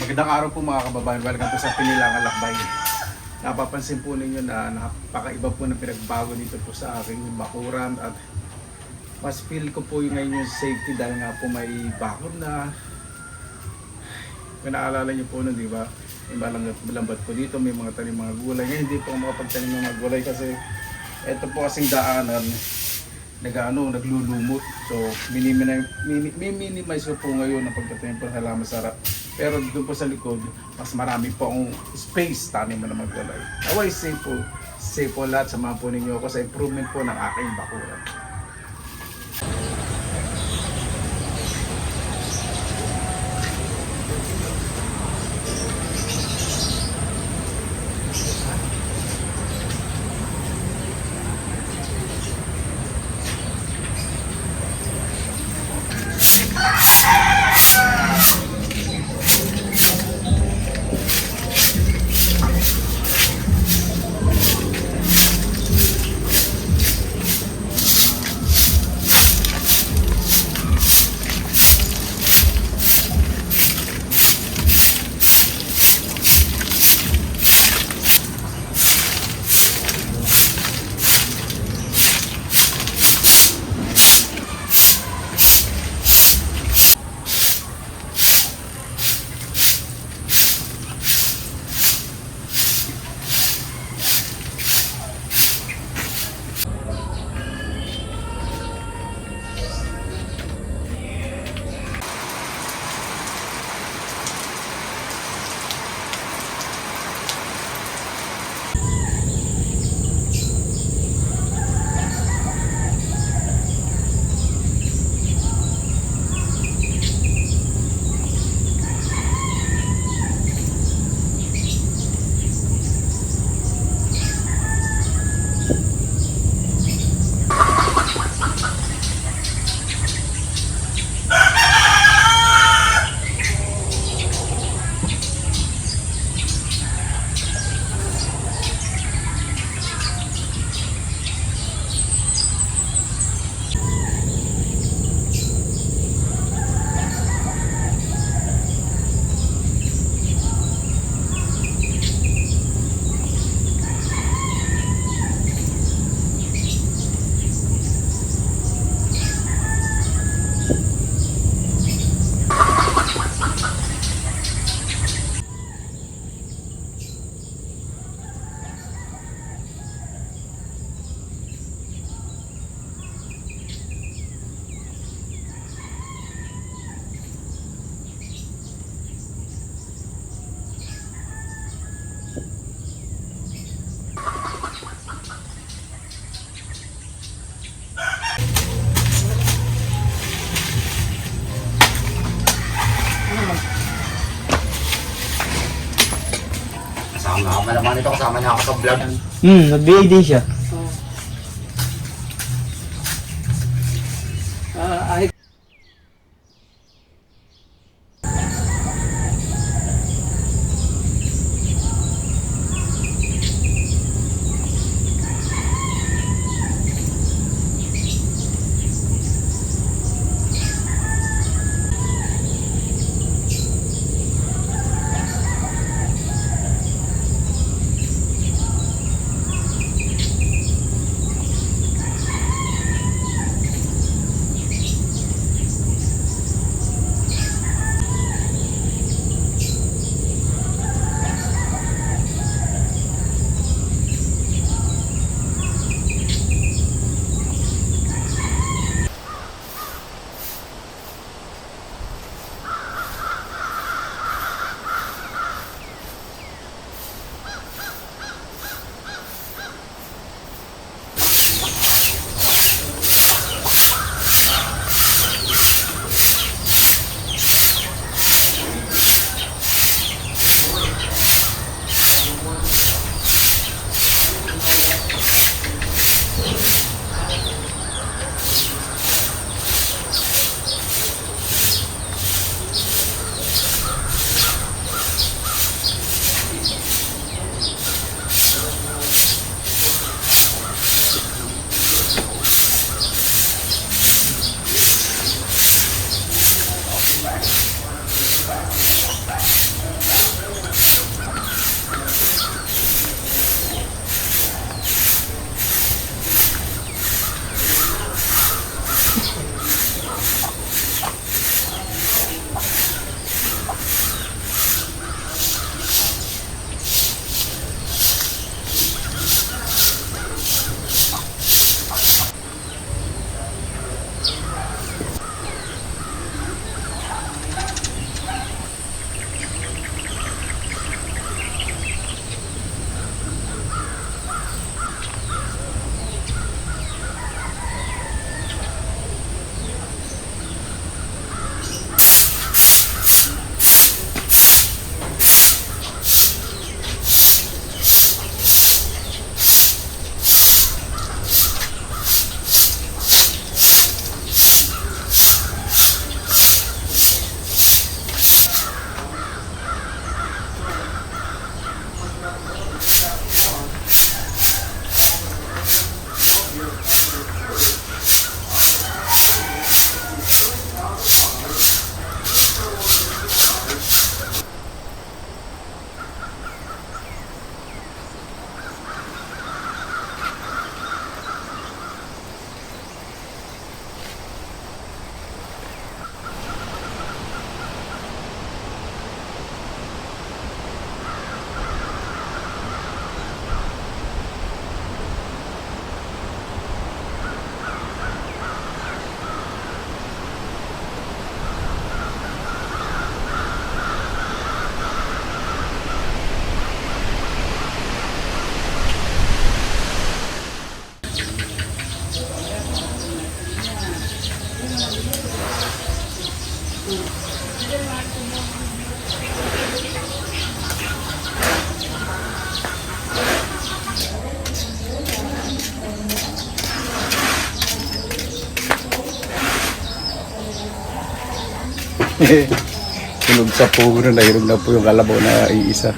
Magandang araw po mga kababayan. Welcome po sa Pinilangan Lakbay. Napapansin po ninyo na napakaiba po na pinagbago dito po sa aking bakuran at mas feel ko po yung ngayon yung safety dahil nga po may bakod na. Kung naalala nyo po nun, di ba? May malambat po dito, may mga tanim mga gulay. Ngayon hindi po ako makapagtanim ng mga gulay kasi ito po kasing daanan naglulumot. So minimize ko po ngayon ang pagtatanim po ng halaman sarap. Pero doon po sa likod, mas marami po akong space tanim na magulay. Away safe po lahat. Samahan po ninyo ako sa improvement po ng aking bakuran. Malaman nito kasama niya ako sa vlog. Nag-VA din siya. Sunog sa puno, nahirog na po yung kalabaw na iisa.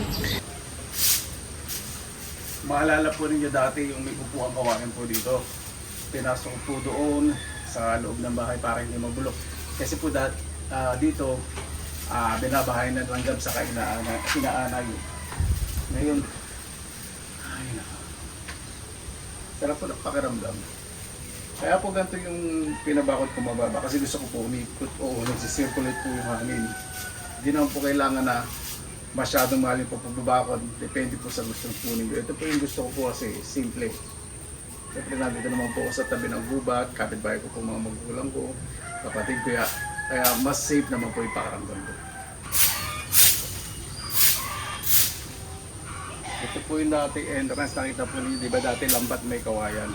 Maalala po ninyo dati yung may upuang kawain po dito. Pinasok po doon sa loob ng bahay para hindi mabulok. Kasi po dito, binabahay na langgam sa inaanay. Ngayon, ay nako. Sarap po ng pakiramdam. Kaya po ganito yung pinabakot ko mababa kasi gusto ko po umikot o nagsisirculate po yung hangin. Hindi naman po kailangan na masyadong mahal yung pagbabakot. Depende po sa gusto po ninyo. Ito po yung gusto ko po kasi simple. Siyempre nandito naman po ako sa tabi ng gubat, kapitbahay ko po mga magulang ko, kapatid ko kaya mas safe naman po yung pakiramdam ko. Ito po yung dati entrance, nakita po ninyo, di ba dati lambat may kawayan.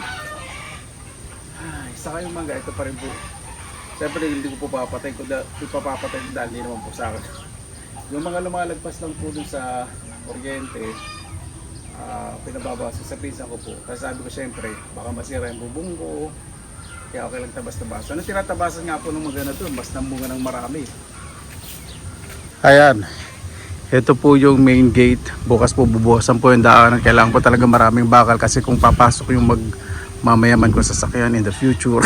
Saka yung mangga, ito pa rin po. Siyempre hindi ko po papatay ko dahil hindi naman po sa akin. Yung mga lumalagpas lang po dun sa kuryente, pinababasa sa pinsan ko po. Kasi sabi ko siyempre, baka masira yung bubong ko. Kaya okay lang tabas-tabasan. Ano tinatabasan nga po ng mga na doon, mas namunga ng marami. Ayan. Ito po yung main gate. Bukas po bubuhasan po yung daanan. Kailangan po talaga maraming bakal kasi kung papasok yung mamayaman ko sa sasakyan in the future.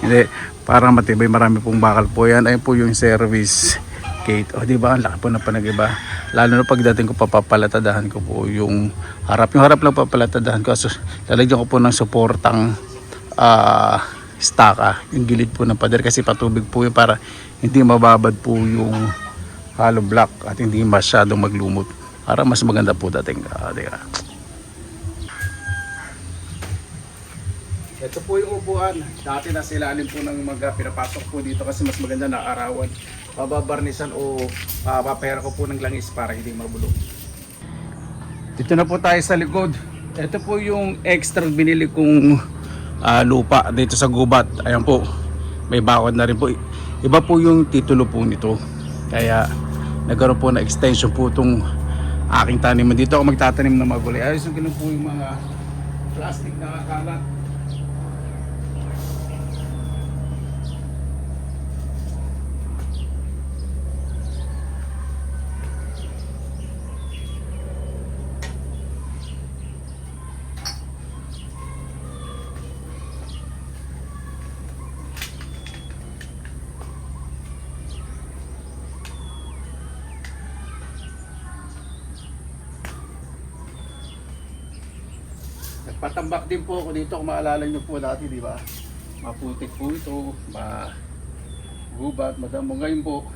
Hindi, para matibay marami pong bakal po yan. Ayun po yung service gate. O diba, ang laki po na panag-iba. Lalo na pagdating ko papalatadahan ko po yung harap. Yung harap lang papalatadahan ko. So, lalagyan ko po ng suportang staka. Yung gilid po ng pader kasi patubig po yun para hindi mababad po yung hollow block at hindi masyadong maglumot. Para mas maganda po dating. Diba? Ito po yung upuan. Dati nasa ilalim po ng mga pinapasok po dito kasi mas maganda na arawan. Pababarnisan o papapera ko po ng langis para hindi mabulok. Dito na po tayo sa likod. Ito po yung extra binili kong lupa dito sa gubat. Ayan po. May bakod na rin po. Iba po yung titulo po nito. Kaya nagkaroon po na extension po itong aking taniman. Dito ako magtatanim ng mga gulay. Ayos yung ganun po yung mga plastic na kalat. Patambak din po ako dito kung maalala nyo po dati, di ba? Maputik po ito, magubat, madamo. Ngayon po,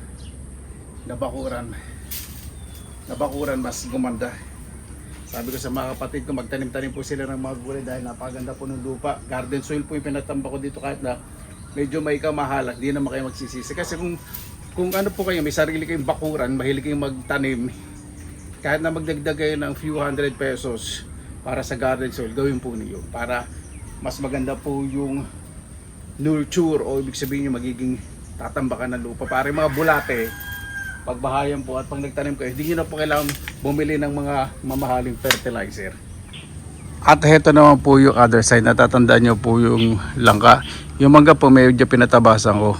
nabakuran mas gumanda. Sabi ko sa mga kapatid ko, magtanim-tanim po sila ng mga gulay dahil napaganda po ng lupa. Garden soil po yung pinatambak ko dito kahit na medyo may kamahalak, di naman kayo magsisisi. Kasi kung ano po kayo, may sarili kayong bakuran, mahilig kayong magtanim, kahit na magdagdag kayo ng few hundred pesos para sa garden soil, gawin po niyo para mas maganda po yung nurture o ibig sabihin yung magiging tatambakan ng lupa para yung mga bulate pagbahayan po at pag nagtanim kayo hindi nyo na po kailangan bumili ng mga mamahaling fertilizer. At heto naman po yung other side, natatandaan nyo po yung langka, yung mangga po medyo pinatabasan ko.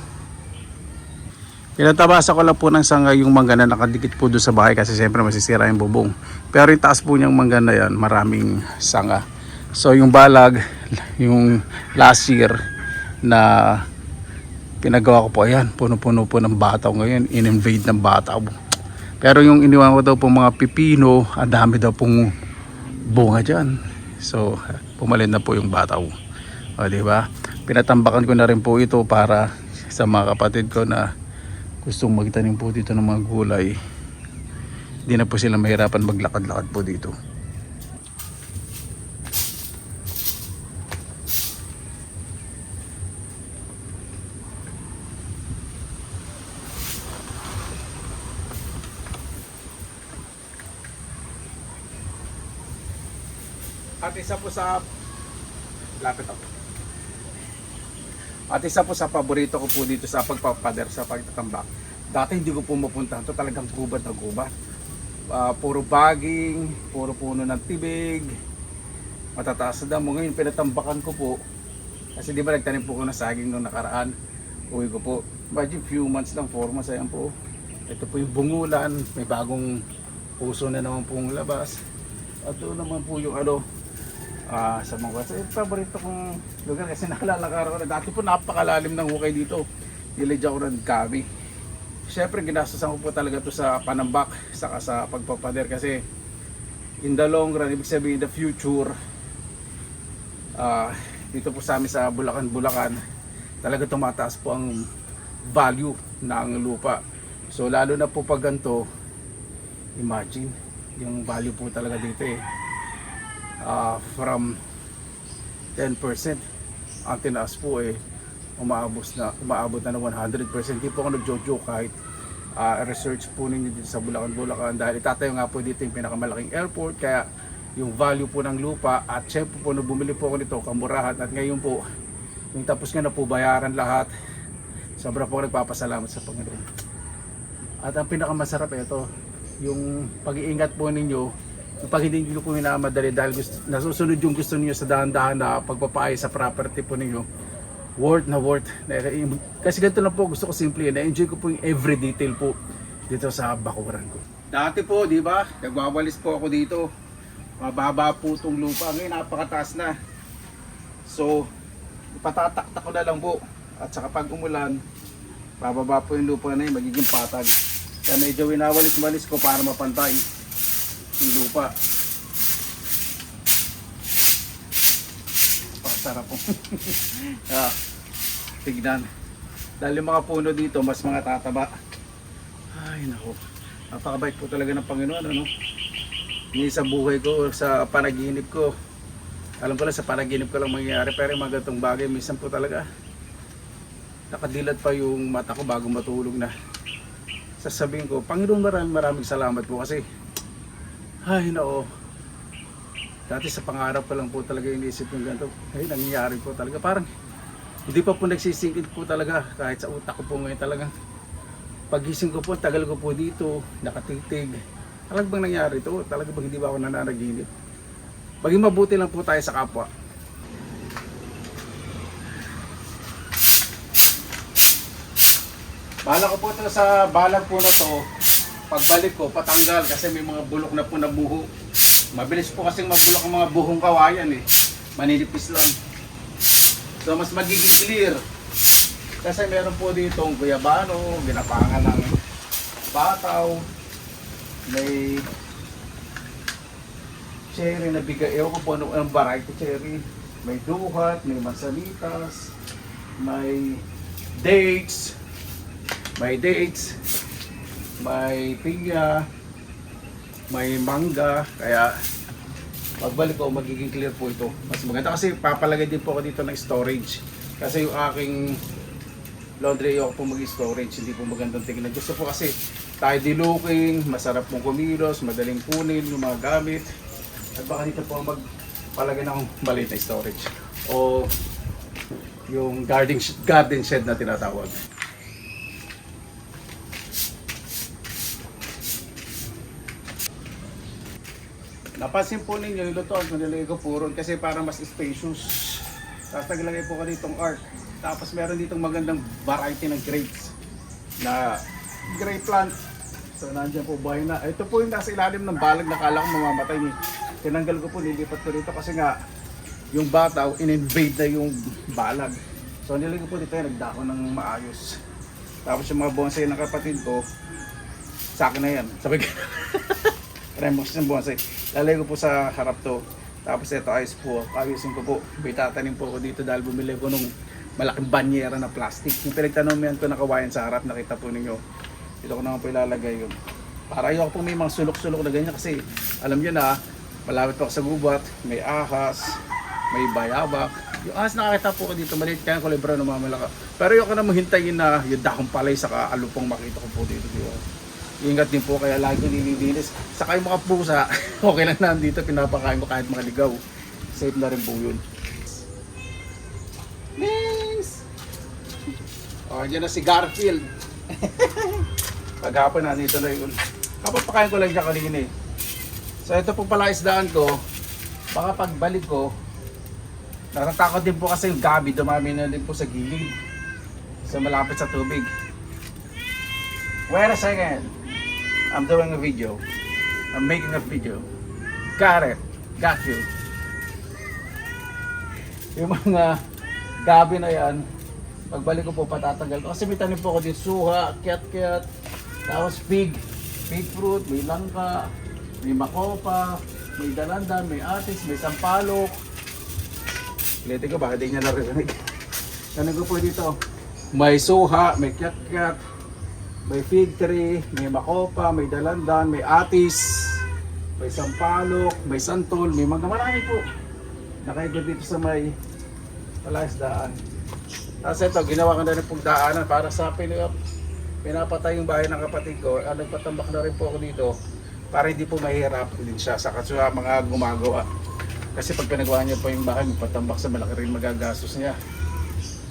Pinatabasa ko lang po ng sanga yung mangga na nakadikit po doon sa bahay kasi siyempre masisira yung bubong. Pero yung taas po niyang mangga na yan, maraming sanga. So yung balag, yung last year na pinagawa ko po, ayan, puno-puno po ng bataw ngayon, in-invade ng bataw. Pero yung iniwan ko daw po mga pipino, ang dami daw pong bunga dyan. So pumalin na po yung bataw. O diba? Pinatambakan ko na rin po ito para sa mga kapatid ko na gustong magtanim po dito ng mga gulay, hindi na po sila mahirapan maglakad-lakad po dito. At isa po sa lapit ako. At isa po sa paborito ko po dito sa pagpapader, sa pagtatambak. Dati hindi ko po mapuntahan to, talagang gubat na gubat. Puro baging, puro puno ng tibig, matataas na damo. Ngayon pinatambakan ko po, kasi di ba nagtanim po ko ng saging noong nakaraan. uwi ko po. Imagine few months lang, 4 months, ayan po. Ito po yung bungulan, may bagong puso na naman pong labas. At doon naman po yung sa mga kasi paborito kong lugar kasi nakalalakar ko na dati po napakalalim ng hukay dito. Nilidya ko ng gabi. Siyempre ginastosan ko po talaga to sa panambak saka sa pagpapader kasi in the long run, ibig sabihin in the future, dito po sa amin sa Bulacan talaga tumataas po ang value ng lupa. So lalo na po pag ganito, imagine yung value po talaga dito from 10% ang tinaas po umaabot na ng 100%. Hindi po ako nagjo-joke kahit research po ninyo dito sa Bulacan dahil itatayo nga po dito yung pinakamalaking airport, kaya yung value po ng lupa at syempre po nung bumili po ako nito kamurahan at ngayon po yung tapos nga na po bayaran lahat, sobra po ako nagpapasalamat sa Panginoon. At ang pinakamasarap ito yung pag-iingat po ninyo pag hindi nyo po minamadali dahil nasusunod yung gusto niyo sa dahan-dahan na pagpapaayos sa property po ninyo, worth. Kasi ganito lang po, gusto ko simple, na-enjoy ko po yung every detail po dito sa bakuran ko. Dati po, di ba, nagwawalis po ako dito, mababa po itong lupa, ngayon napakataas na. So ipatataktak ko na lang po, at saka pag umulan bababa po yung lupa na yun, magiging patag. Kaya medyo winawalis-walis ko para mapantay yung lupa. Pasarap po. Tignan. Dahil yung mga puno dito, mas mga tataba. Ay nako. Napakabait po talaga ng Panginoon, ano? Hindi sa buhay ko, sa panaginip ko. Alam ko lang sa panaginip ko lang mangyayari, pero yung mga ganitong bagay, minsan po talaga nakadilat pa yung mata ko bago matulog na. Sasabihin ko, Panginoon, maraming salamat po kasi ay nako, dati sa pangarap ko lang po talaga inisip yung ganito. Ay nangyayari po talaga, parang hindi pa po nagsisingkit po talaga kahit sa utak ko po ngayon talaga. Pagising ko po, tagal ko po dito nakatitig, talagang bang nangyari ito? Talaga bang hindi ba ako nananaginip? Maging mabuti lang po tayo sa kapwa. Bala ko po ito sa balag po na to, pagbalik ko patanggal kasi may mga bulok na po na buho. Mabilis po kasing mabulok ang mga buhong kawayan maninipis lang. So mas magiging clear kasi meron po ditong guyabano, ginapangan ng bataw, may cherry na bigay, ewan ko po anong variety cherry, may duhat, may mansanitas, may dates, may pinya, may mangga. Kaya pagbalik ko magiging clear po ito. Mas maganda kasi papalagay din po ako dito ng storage kasi yung aking laundry ayoko po mag-storage, hindi po magandang tingnan. Gusto po kasi tidy looking, masarap pong kumilos, madaling kunin yung mga gamit. At baka dito po magpalagay ng maliit na storage o yung garden shed na tinatawag. Napansin po ninyo, nilutoan ko, nilagay ko puron kasi para mas spacious. Tapos naglagay po ko ditong arc. Tapos meron ditong magandang variety ng grapes na grape plant. So nandiyan po buhay na. Ito po yung nasa ilalim ng balag na kala ko mamamatay niya. Tinanggal ko po, nilipat ko rito kasi nga yung bataw, in-invade na yung balag. So nilagay ko po dito, nagdako ng maayos. Tapos yung mga bonsai ng kapatid ko, sa akin na yan. Sabi ko, remos ng bonsai. Lalagay ko po sa harap to. Tapos ito ayos po, ayusin ko po. May tatanim po ako dito dahil bumili ko nung malaking banyera na plastic. Yung pinagtanong ko na kawayan sa harap, nakita po ninyo. Dito ko naman po ilalagay yun. Para ayoko po may mga sulok-sulok na ganyan kasi alam nyo na, malapit po ako sa gubat, may ahas, may bayabak. Yung ahas nakakita po ko dito, maliit kaya kulebra na mamalaka. Pero ayoko na mahintayin na yung dakong palay saka alupong makita ko po dito. Ingat din po kaya lagi nililinis. Saka yung mga pusa, okay lang nandito, pinapakain ko kahit mga ligaw. Safe na rin po yun. Nice! O, dyan na si Garfield. Paghapon na, dito na yun. Kapapakain ko lang siya kanina So ito po pala isdaan ko. Baka pagbalik ko, natatakot din po kasi yung gabi, dumami na din po sa gilid. So malapit sa tubig. Wait a second. I'm doing a video. I'm making a video. Got it. Got you. Yung mga gabi na yan, pagbalik ko po patatagal ko. Kasi may tanim po ako dito, suha, kiat-kiat, tapos pig fruit, may langka, may makopa, may dalandan, may atis, may sampalok. Ulitin ko, baka di niya naririnig. Tanim ko po dito, may suha, may kiat-kiat, may fig tree, may makopa, may dalandan, may atis, may sampalok, may santol, may mga marami po. Nakaigod dito sa may palaisdaan. Tapos ito, ginawa ko na rin pong daanan para sa pinapatay yung bahay ng kapatid ko. Nagpatambak na rin po ako dito para hindi po mahirap din siya sa mga gumagawa. Kasi pag pinagawa niya po yung bahay, magpatambak sa malaki rin magagastos niya.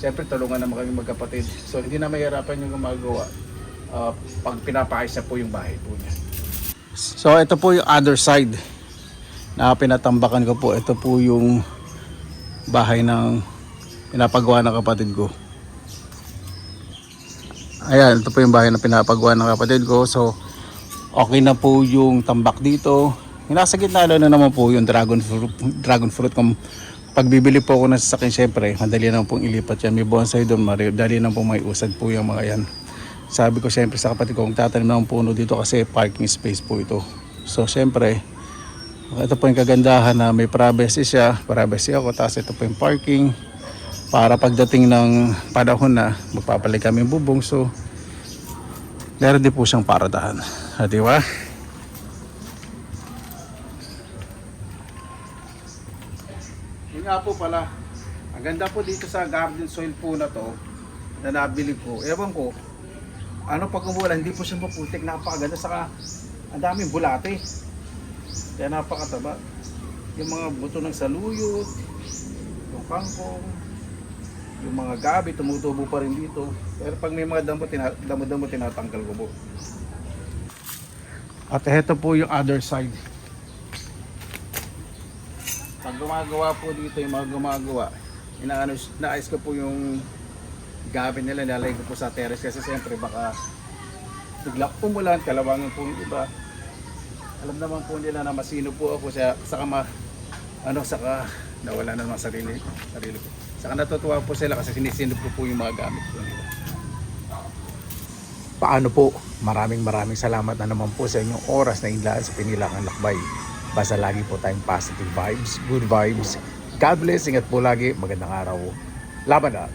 Siyempre tulungan naman kami magkapatid. So hindi na mahirapan yung gumagawa pag pinapaayos na po yung bahay po niya. So ito po yung other side na pinatambakan ko po. Ito po yung bahay ng pinapagawa ng kapatid ko. Ayan, ito po yung bahay na pinapagawa ng kapatid ko. So okay na po yung tambak dito. Yung nasa gitna na naman po yung dragon fruit. Kung pagbibili po ako ng sasakyan, syempre madali na pong ilipat yan. May bonsai doon, madali na pong may usad po yung mga yan. Sabi ko syempre sa kapatid ko, kung tatanim ng puno dito kasi parking space po ito. So syempre, ito po yung kagandahan na may privacy siya, privacy ako, tapos ito po yung parking para pagdating ng panahon na magpapalit kami yung bubong. So meron din po siyang paradahan, di ba? Yun nga po pala, ang ganda po dito sa garden soil po na to na nabili ko, ewan ko ano, pag umulan hindi po siya maputik, napakaganda, saka ang daming bulate, kaya napakataba. Yung mga buto ng saluyot, yung kangkong, yung mga gabi tumutubo pa rin dito. Pero pag may mga damo tinatanggal ko po. At ito po yung other side. Pag gumagawa po dito, yung mga gumagawa, inaayos ko po yung gabi nila, nalagay ko po sa terrace kasi siyempre baka bigla umulan, kalawangin po yung iba. Alam naman po nila na masino po ako, saka nawala na naman sarili ko. Saka natutuwa po sila kasi sinisinop ko po yung mga gamit po nila. Paano po? Maraming salamat na naman po sa inyong oras na inlaan sa Pinilangan Lakbay. Basta lagi po tayong positive vibes, good vibes. God bless, ingat po lagi, magandang araw. Laban na!